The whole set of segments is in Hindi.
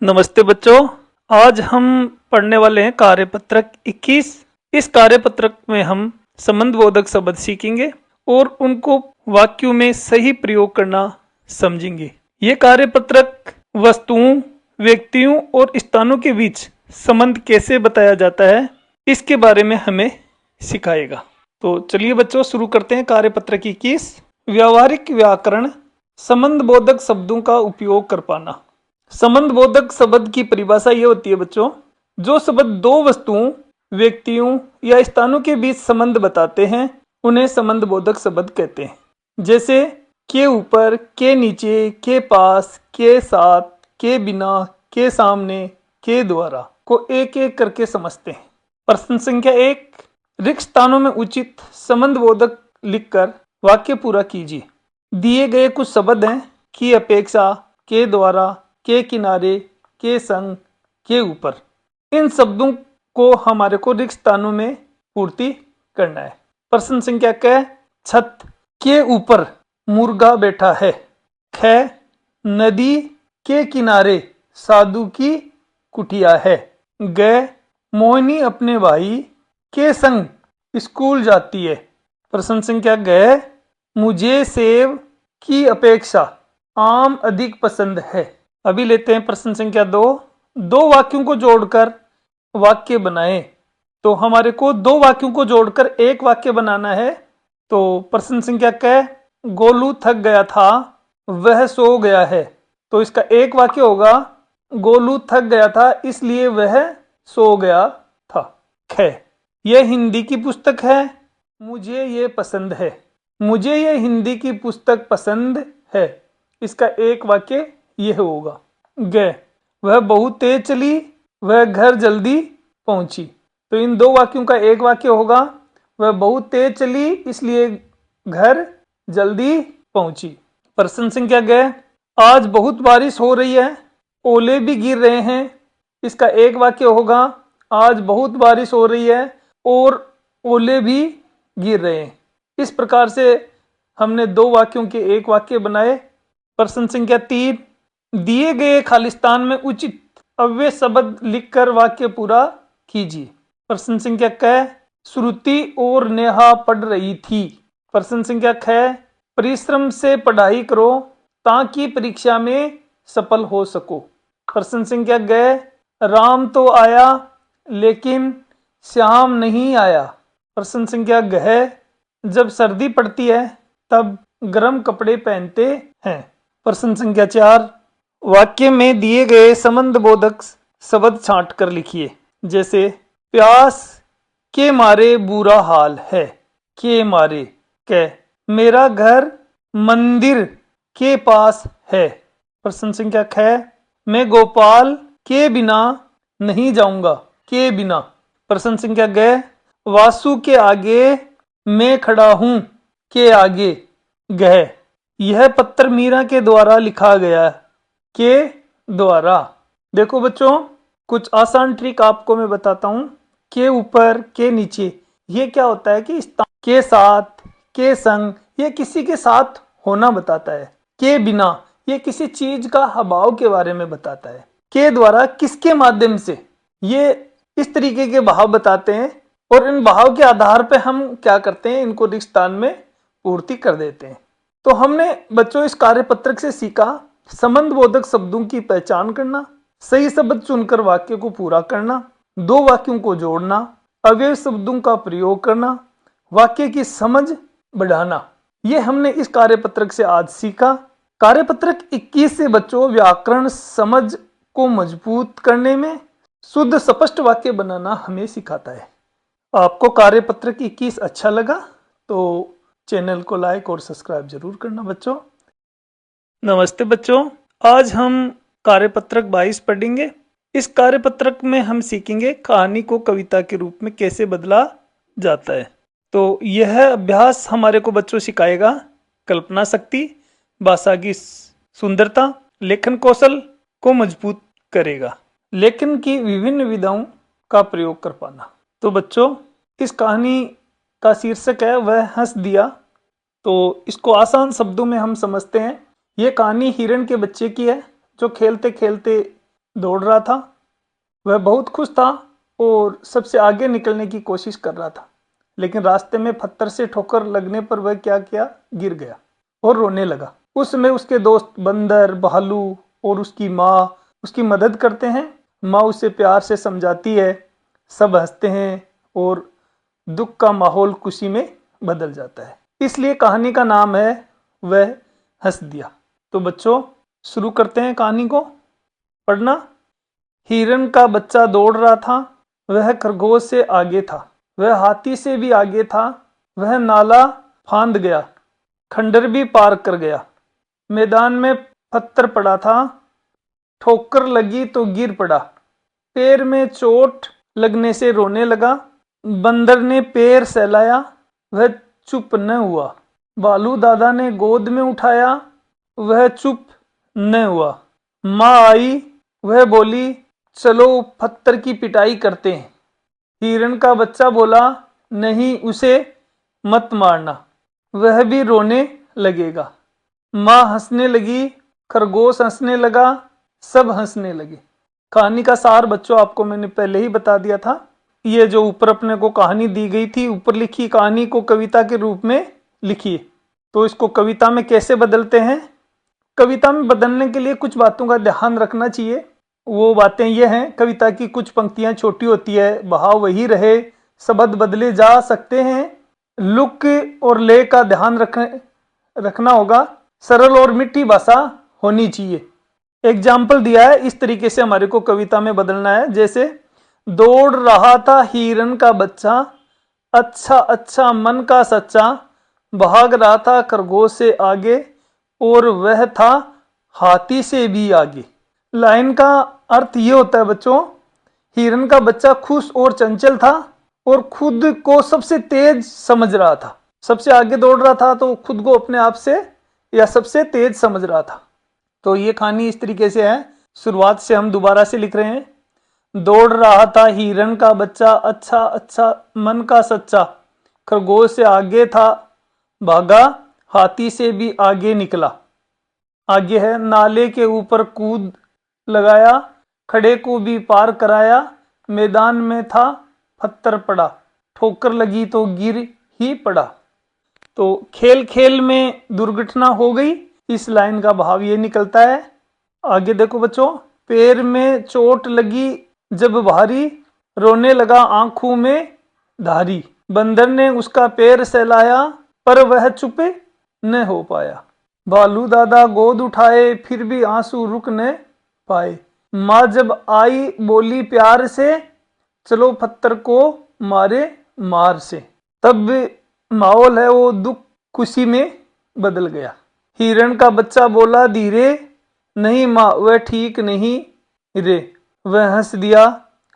नमस्ते बच्चों। आज हम पढ़ने वाले हैं कार्यपत्रक 21। इस कार्यपत्रक में हम संबंधबोधक शब्द सीखेंगे और उनको वाक्यों में सही प्रयोग करना समझेंगे। ये कार्यपत्रक वस्तुओं, व्यक्तियों और स्थानों के बीच संबंध कैसे बताया जाता है इसके बारे में हमें सिखाएगा। तो चलिए बच्चों शुरू करते हैं। कार्यपत्रक 21 व्यावहारिक व्याकरण, संबंधबोधक शब्दों का उपयोग कर पाना। संबंधबोधक शब्द की परिभाषा ये होती है बच्चों, जो शब्द दो वस्तुओं, व्यक्तियों या स्थानों के बीच संबंध बताते हैं उन्हें संबंधबोधक शब्द कहते हैं। जैसे के ऊपर, के नीचे, के पास, के साथ, के बिना, के सामने, के द्वारा को एक एक करके समझते हैं। प्रश्न संख्या 1, रिक्त स्थानों में उचित संबंधबोधक लिखकर वाक्य पूरा कीजिए। दिए गए कुछ शब्द हैं की अपेक्षा, के द्वारा, के किनारे, के संग, के ऊपर। इन शब्दों को हमारे को रिक्त स्थानों में पूर्ति करना है। प्रश्न संख्या क, छत के ऊपर मुर्गा बैठा है। ख, नदी के किनारे साधु की कुटिया है। ग, मोहिनी अपने भाई के संग स्कूल जाती है। प्रश्न संख्या ग, मुझे सेब की अपेक्षा आम अधिक पसंद है। अभी लेते हैं प्रश्न संख्या 2। दो वाक्यों को जोड़कर वाक्य बनाएं। तो हमारे को दो वाक्यों को जोड़कर एक वाक्य बनाना है। तो प्रश्न संख्या क, गोलू थक गया था, वह सो गया है। तो इसका एक वाक्य होगा, गोलू थक गया था इसलिए वह सो गया था। ख, यह हिंदी की पुस्तक है, मुझे ये पसंद है। मुझे ये हिंदी की पुस्तक पसंद है। इसका एक वाक्य यह होगा। ग, वह बहुत तेज चली, वह घर जल्दी पहुंची। तो इन दो वाक्यों का एक वाक्य होगा, वह बहुत तेज चली इसलिए घर जल्दी पहुंची। प्रश्न संख्या ग, आज बहुत बारिश हो रही है, ओले भी गिर रहे हैं। इसका एक वाक्य होगा, आज बहुत बारिश हो रही है और ओले भी गिर रहे हैं। इस प्रकार से हमने दो वाक्यों के एक वाक्य बनाए। प्रश्न संख्या 3, दिए गए खालिस्तान में उचित अव्यय शब्द लिखकर वाक्य पूरा कीजिए। प्रश्न संख्या क, श्रुति और नेहा पढ़ रही थी। प्रश्न संख्या ख, परिश्रम से पढ़ाई करो ताकि परीक्षा में सफल हो सको। प्रश्न संख्या ग, राम तो आया लेकिन श्याम नहीं आया। प्रश्न संख्या घ, जब सर्दी पड़ती है तब गर्म कपड़े पहनते हैं। प्रश्न संख्या 4, वाक्य में दिए गए संबंधबोधक शब्द छांट कर लिखिए। जैसे प्यास के मारे बुरा हाल है, के मारे। क, मेरा घर मंदिर के पास है। प्रश्न संख्या ख, मैं गोपाल के बिना नहीं जाऊंगा, के बिना। प्रश्न संख्या ग, वासु के आगे मैं खड़ा हूं, के आगे, गह। यह पत्र मीरा के द्वारा लिखा गया, के द्वारा। देखो बच्चों, कुछ आसान ट्रिक आपको मैं बताता हूं। के ऊपर, के नीचे, ये क्या होता है कि के साथ, के संग, ये किसी के साथ होना बताता है। के बिना, ये किसी चीज का अभाव के बारे में बताता है। के द्वारा, किसके माध्यम से, ये इस तरीके के भाव बताते हैं और इन भाव के आधार पर हम क्या करते हैं, इनको रिक्त स्थान में पूर्ति कर देते हैं। तो हमने बच्चों इस कार्यपत्रक से सीखा संबंधबोधक शब्दों की पहचान करना, सही शब्द चुनकर वाक्य को पूरा करना, दो वाक्यों को जोड़ना, अव्यय शब्दों का प्रयोग करना, वाक्य की समझ बढ़ाना। ये हमने इस कार्यपत्रक से आज सीखा। कार्यपत्रक 21 से बच्चों व्याकरण समझ को मजबूत करने में शुद्ध स्पष्ट वाक्य बनाना हमें सिखाता है। आपको कार्यपत्रक 21 अच्छा लगा तो चैनल को लाइक और सब्सक्राइब जरूर करना बच्चों। नमस्ते बच्चों, आज हम कार्यपत्रक 22 पढ़ेंगे। इस कार्यपत्रक में हम सीखेंगे कहानी को कविता के रूप में कैसे बदला जाता है। तो यह अभ्यास हमारे को बच्चों सिखाएगा कल्पना शक्ति, भाषा की सुंदरता, लेखन कौशल को मजबूत करेगा, लेखन की विभिन्न विधाओं का प्रयोग कर पाना। तो बच्चों, इस कहानी का शीर्षक है वह हंस दिया। तो इसको आसान शब्दों में हम समझते हैं। ये कहानी हिरण के बच्चे की है जो खेलते खेलते दौड़ रहा था। वह बहुत खुश था और सबसे आगे निकलने की कोशिश कर रहा था, लेकिन रास्ते में पत्थर से ठोकर लगने पर वह क्या किया, गिर गया और रोने लगा। उस समय उसके दोस्त बंदर, भालू और उसकी माँ उसकी मदद करते हैं। माँ उसे प्यार से समझाती है, सब हंसते हैं और दुख का माहौल खुशी में बदल जाता है। इसलिए कहानी का नाम है वह हंस दिया। तो बच्चों, शुरू करते हैं कहानी को पढ़ना। हिरन का बच्चा दौड़ रहा था। वह खरगोश से आगे था, वह हाथी से भी आगे था। वह नाला फांद गया, खंडर भी पार कर गया। मैदान में पत्थर पड़ा था, ठोकर लगी तो गिर पड़ा। पैर में चोट लगने से रोने लगा। बंदर ने पैर सहलाया, वह चुप न हुआ। बालू दादा ने गोद में उठाया, वह चुप न हुआ। माँ आई, वह बोली, चलो पत्थर की पिटाई करते हैं। हिरण का बच्चा बोला, नहीं, उसे मत मारना, वह भी रोने लगेगा। माँ हंसने लगी, खरगोश हंसने लगा, सब हंसने लगे। कहानी का सार बच्चों आपको मैंने पहले ही बता दिया था। ये जो ऊपर अपने को कहानी दी गई थी, ऊपर लिखी कहानी को कविता के रूप में लिखिए। तो इसको कविता में कैसे बदलते हैं? कविता में बदलने के लिए कुछ बातों का ध्यान रखना चाहिए। वो बातें ये हैं, कविता की कुछ पंक्तियां छोटी होती है, भाव वही रहे, शब्द बदले जा सकते हैं। लुक और ले का ध्यान रखना होगा। सरल और मीठी भाषा होनी चाहिए। एग्जाम्पल दिया है, इस तरीके से हमारे को कविता में बदलना है। जैसे, दौड़ रहा था हिरन का बच्चा, अच्छा अच्छा मन का सच्चा, भाग रहा था खरगोश से आगे, और वह था हाथी से भी आगे। लाइन का अर्थ ये होता है बच्चों, हिरन का बच्चा खुश और चंचल था और खुद को सबसे तेज समझ रहा था। सबसे आगे दौड़ रहा था तो खुद को अपने आप से या सबसे तेज समझ रहा था। तो ये कहानी इस तरीके से है। शुरुआत से हम दोबारा से लिख रहे हैं। दौड़ रहा था हिरन का बच्चा, अच्छा अच्छा मन का सच्चा, खरगोश से आगे था भागा, हाथी से भी आगे निकला। आगे है, नाले के ऊपर कूद लगाया, खड़े को भी पार कराया, मैदान में था पत्थर पड़ा, ठोकर लगी तो गिर ही पड़ा। तो खेल खेल में दुर्घटना हो गई। इस लाइन का भाव ये निकलता है। आगे देखो बच्चों, पैर में चोट लगी जब भारी, रोने लगा आंखों में धारी। बंदर ने उसका पैर सहलाया, पर वह चुप न हो पाया। भालू दादा गोद उठाए, फिर भी आंसू रुक न पाए। माँ जब आई बोली प्यार से, चलो पत्थर को मारे मार से। तब माहौल है वो दुख खुशी में बदल गया। हिरण का बच्चा बोला धीरे, नहीं माँ वह ठीक नहीं रे। वह हंस दिया,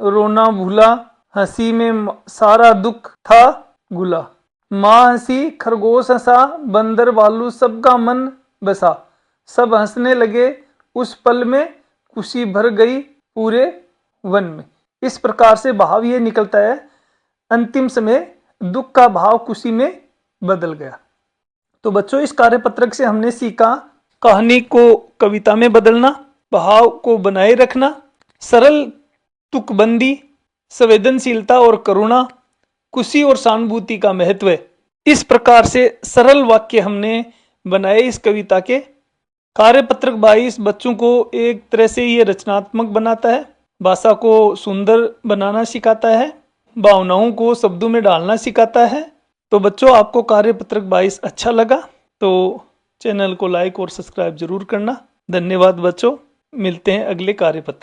रोना भूला, हंसी में सारा दुख था गुला। माँ हंसी, खरगोश हंसा, बंदर भालू सबका मन बसा। सब हंसने लगे, उस पल में खुशी भर गई पूरे वन में। इस प्रकार से भाव ये निकलता है, अंतिम समय दुख का भाव खुशी में बदल गया। तो बच्चों, इस कार्यपत्रक से हमने सीखा कहानी को कविता में बदलना, भाव को बनाए रखना, सरल तुकबंदी, संवेदनशीलता और करुणा, खुशी और सहानुभूति का महत्व। इस प्रकार से सरल वाक्य हमने बनाए इस कविता के। कार्यपत्रक 22 बच्चों को एक तरह से ये रचनात्मक बनाता है, भाषा को सुंदर बनाना सिखाता है, भावनाओं को शब्दों में डालना सिखाता है। तो बच्चों, आपको कार्यपत्रक 22 अच्छा लगा तो चैनल को लाइक और सब्सक्राइब जरूर करना। धन्यवाद बच्चों, मिलते हैं अगले कार्यपत्रक।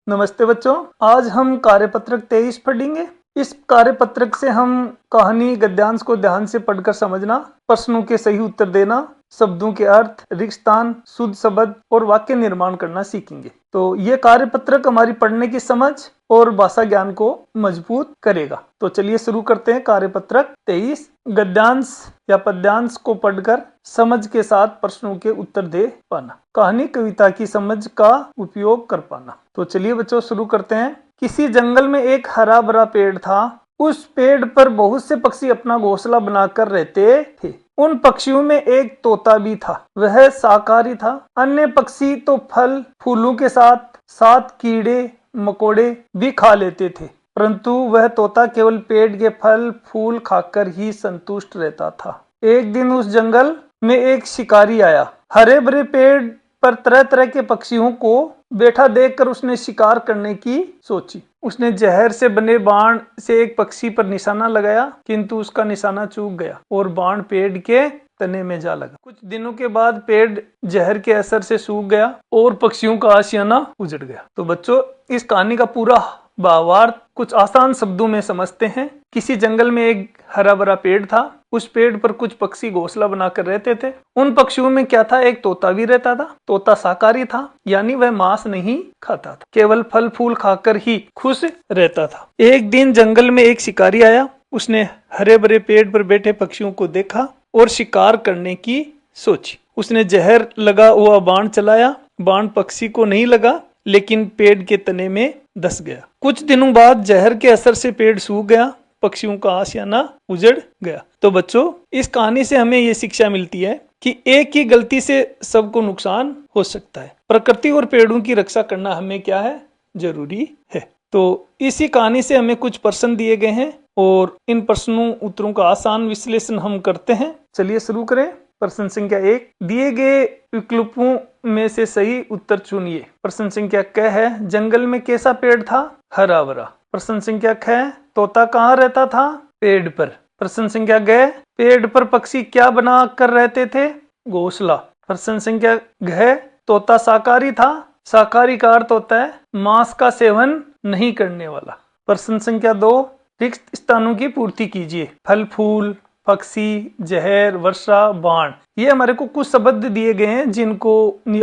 नमस्ते बच्चों, आज हम कार्यपत्रक 23 पढ़ेंगे। इस कार्यपत्रक से हम कहानी गद्यांश को ध्यान से पढ़कर समझना, प्रश्नों के सही उत्तर देना, शब्दों के अर्थ, रिक्त स्थान, शुद्ध शब्द और वाक्य निर्माण करना सीखेंगे। तो ये कार्यपत्रक हमारी पढ़ने की समझ और भाषा ज्ञान को मजबूत करेगा। तो चलिए शुरू करते हैं कार्यपत्रक 23। गद्यांश या पद्यांश को पढ़कर समझ के साथ प्रश्नों के उत्तर दे पाना, कहानी कविता की समझ का उपयोग कर पाना। तो चलिए बच्चों शुरू करते हैं। किसी जंगल में एक हरा भरा पेड़ था। उस पेड़ पर बहुत से पक्षी अपना घोंसला बनाकर रहते थे। उन पक्षियों में एक तोता भी था, वह शाकाहारी था। अन्य पक्षी तो फल फूलों के साथ 7 कीड़े मकोड़े भी खा लेते थे, परंतु वह तोता केवल पेड़ के फल फूल खाकर ही संतुष्ट रहता था। एक दिन उस जंगल में एक शिकारी आया। हरे भरे पेड़ पर तरह तरह के पक्षियों को बैठा देखकर उसने शिकार करने की सोची। उसने जहर से बने बाण से एक पक्षी पर निशाना लगाया, किंतु उसका निशाना चूक गया और बाण पेड़ के तने में जा लगा। कुछ दिनों के बाद पेड़ जहर के असर से सूख गया और पक्षियों का आशियाना उजड़ गया। तो बच्चों, इस कहानी का पूरा भावार्थ कुछ आसान शब्दों में समझते हैं। किसी जंगल में एक हरा भरा पेड़ था। उस पेड़ पर कुछ पक्षी घोंसला बनाकर रहते थे। उन पक्षियों में क्या था, एक तोता भी रहता था। तोता शाकाहारी था, यानी वह मांस नहीं खाता था, केवल फल फूल खाकर ही खुश रहता था। एक दिन जंगल में एक शिकारी आया। उसने हरे भरे पेड़ पर बैठे पक्षियों को देखा और शिकार करने की सोची। उसने जहर लगा हुआ बाण चलाया। बाण पक्षी को नहीं लगा, लेकिन पेड़ के तने में धस गया। कुछ दिनों बाद जहर के असर से पेड़ सूख गया, पक्षियों का आशियाना उजड़ गया। तो बच्चों, इस कहानी से हमें ये शिक्षा मिलती है कि एक ही गलती से सबको नुकसान हो सकता है। प्रकृति और पेड़ों की रक्षा करना हमें क्या है, जरूरी है। तो इसी कहानी से हमें कुछ प्रश्न दिए गए हैं और इन प्रश्नों उत्तरों का आसान विश्लेषण हम करते हैं। चलिए शुरू करें। प्रश्न संख्या 1, दिए गए विकल्पों में से सही उत्तर चुनिए। प्रश्न संख्या क है, जंगल में कैसा पेड़ था, हरा भरा। प्रश्न संख्या ख, तोता कहाँ रहता था, पेड़ पर। प्रश्न संख्या ग, पेड़ पर पक्षी क्या बना कर रहते थे, घोंसला। प्रश्न संख्या घ, तोता शाकाहारी था। शाकाहारी का अर्थ होता है मांस का सेवन नहीं करने वाला। प्रश्न संख्या 2, रिक्त स्थानों की पूर्ति कीजिए। फल फूल, पक्षी, जहर, वर्षा, बाण। ये हमारे को कुछ शब्द दिए गए हैं जिनको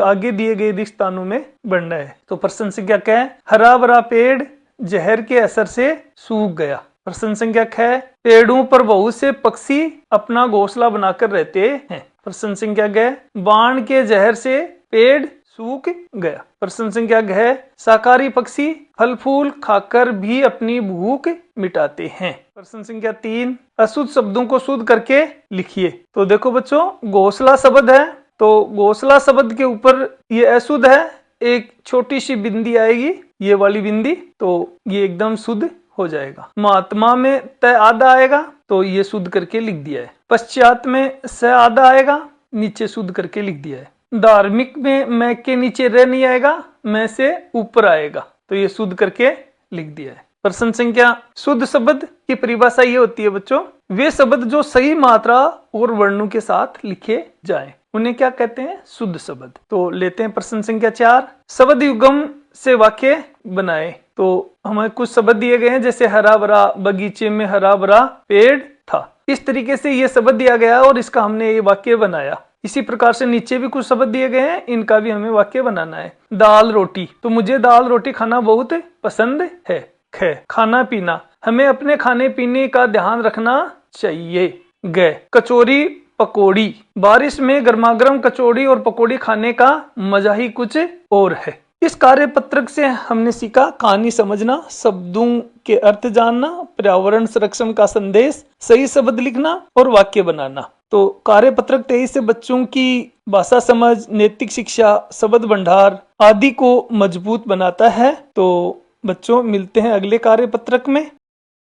आगे दिए गए रिक्त स्थानों में बढ़ना है। तो प्रश्न संख्या क, हरा भरा पेड़ जहर के असर से सूख गया। प्रश्न संख्या ख, पेड़ों पर बहुत से पक्षी अपना घोंसला बनाकर रहते हैं। प्रश्न संख्या ग, बाण के जहर से पेड़ सूख गया। प्रश्न संख्या घ, शाकाहारी पक्षी फल फूल खाकर भी अपनी भूख मिटाते हैं। प्रश्न संख्या 3, अशुद्ध शब्दों को शुद्ध करके लिखिए। तो देखो बच्चों, घोंसला शब्द है, तो घोंसला शब्द के ऊपर ये अशुद्ध है, एक छोटी सी बिंदी आएगी, ये वाली बिंदी, तो ये एकदम शुद्ध हो जाएगा। महात्मा में त आधा आएगा, तो ये शुद्ध करके लिख दिया है। पश्चात में स आधा आएगा, नीचे शुद्ध करके लिख दिया है। धार्मिक में मैं के नीचे रह नहीं आएगा, मैं से ऊपर आएगा, तो ये शुद्ध करके लिख दिया है। प्रश्न संख्या, शुद्ध शब्द की परिभाषा ये होती है बच्चों, वे शब्द जो सही मात्रा और वर्णों के साथ लिखे जाएं, उन्हें क्या कहते हैं, शुद्ध शब्द। तो लेते हैं प्रश्न संख्या 4, शब्द युग्म से वाक्य बनाए। तो हमें कुछ शब्द दिए गए हैं, जैसे हरा भरा, बगीचे में हरा भरा पेड़ था। इस तरीके से ये शब्द दिया गया और इसका हमने ये वाक्य बनाया। इसी प्रकार से नीचे भी कुछ शब्द दिए गए हैं, इनका भी हमें वाक्य बनाना है। दाल रोटी, तो मुझे दाल रोटी खाना बहुत पसंद है। ख, खाना पीना, हमें अपने खाने पीने का ध्यान रखना चाहिए। ग, कचौरी पकौड़ी, बारिश में गर्मागर्म कचौड़ी और पकौड़ी खाने का मजा ही कुछ और है। इस कार्य पत्रक से हमने सीखा कहानी समझना, शब्दों के अर्थ जानना, पर्यावरण संरक्षण का संदेश, सही शब्द लिखना और वाक्य बनाना। तो कार्य पत्रक 23 से बच्चों की भाषा समझ, नैतिक शिक्षा, शब्द भंडार आदि को मजबूत बनाता है। तो बच्चों, मिलते हैं अगले कार्य पत्रक में।